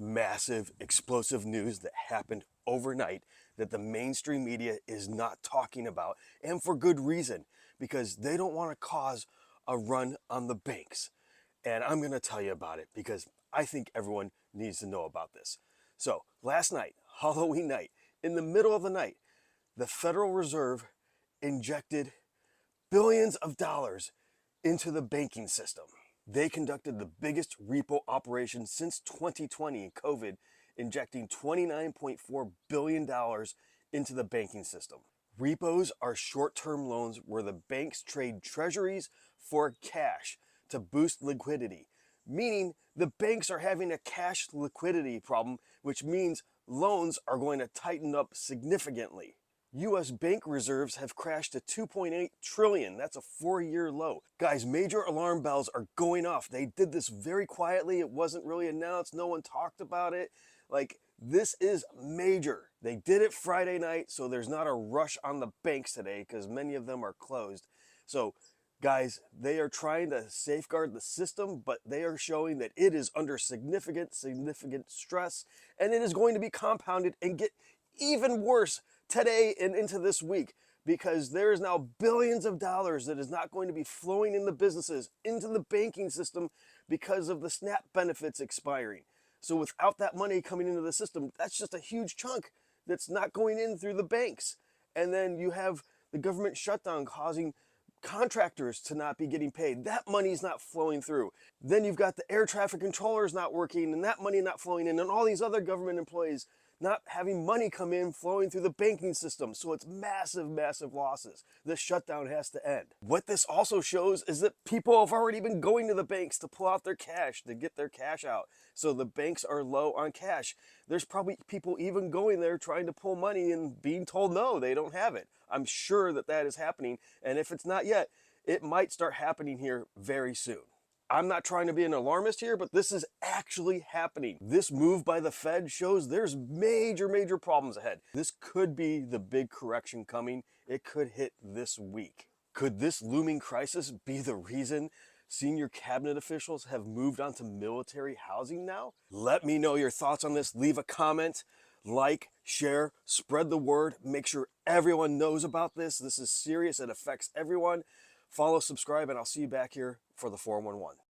massive, explosive news that happened overnight that the mainstream media is not talking about, and for good reason, because they don't want to cause a run on the banks. And I'm going to tell you about it because I think everyone needs to know about this. So, last night, Halloween night, in the middle of the night, the Federal Reserve injected billions of dollars into the banking system. They conducted the biggest repo operation since 2020 in COVID, injecting $29.4 billion into the banking system. Repos are short-term loans where the banks trade treasuries for cash to boost liquidity, meaning the banks are having a cash liquidity problem, which means loans are going to tighten up significantly. U.S. bank reserves have crashed to 2.8 trillion. That's a 4-year low. Guys, major alarm bells are going off. They did this very quietly. It wasn't really announced. No one talked about it. This is major. They did it Friday night, so there's not a rush on the banks today because many of them are closed. So, guys, they are trying to safeguard the system, but they are showing that it is under significant stress, and it is going to be compounded and get even worse today and into this week, because there is now billions of dollars that is not going to be flowing in the businesses, into the banking system, because of the SNAP benefits expiring. So without that money coming into the system, that's just a huge chunk that's not going in through the banks. And then you have the government shutdown causing contractors to not be getting paid. That money's not flowing through. Then you've got the air traffic controllers not working and that money not flowing in, and all these other government employees not having money come in flowing through the banking system. So it's massive losses. This shutdown has to end. What this also shows is that people have already been going to the banks to pull out their cash, to get their cash out. So the banks are low on cash. There's probably people even going there trying to pull money and being told no, they don't have it. I'm sure that that is happening. And if it's not yet, it might start happening here very soon. I'm not trying to be an alarmist here, but this is actually happening. This move by the Fed shows there's major problems ahead. This could be the big correction coming. It could hit this week. Could this looming crisis be the reason senior cabinet officials have moved on to military housing now? Let me know your thoughts on this. Leave a comment, like, share, spread the word. Make sure everyone knows about this. This is serious. It affects everyone. Follow, subscribe, and I'll see you back here for the 411.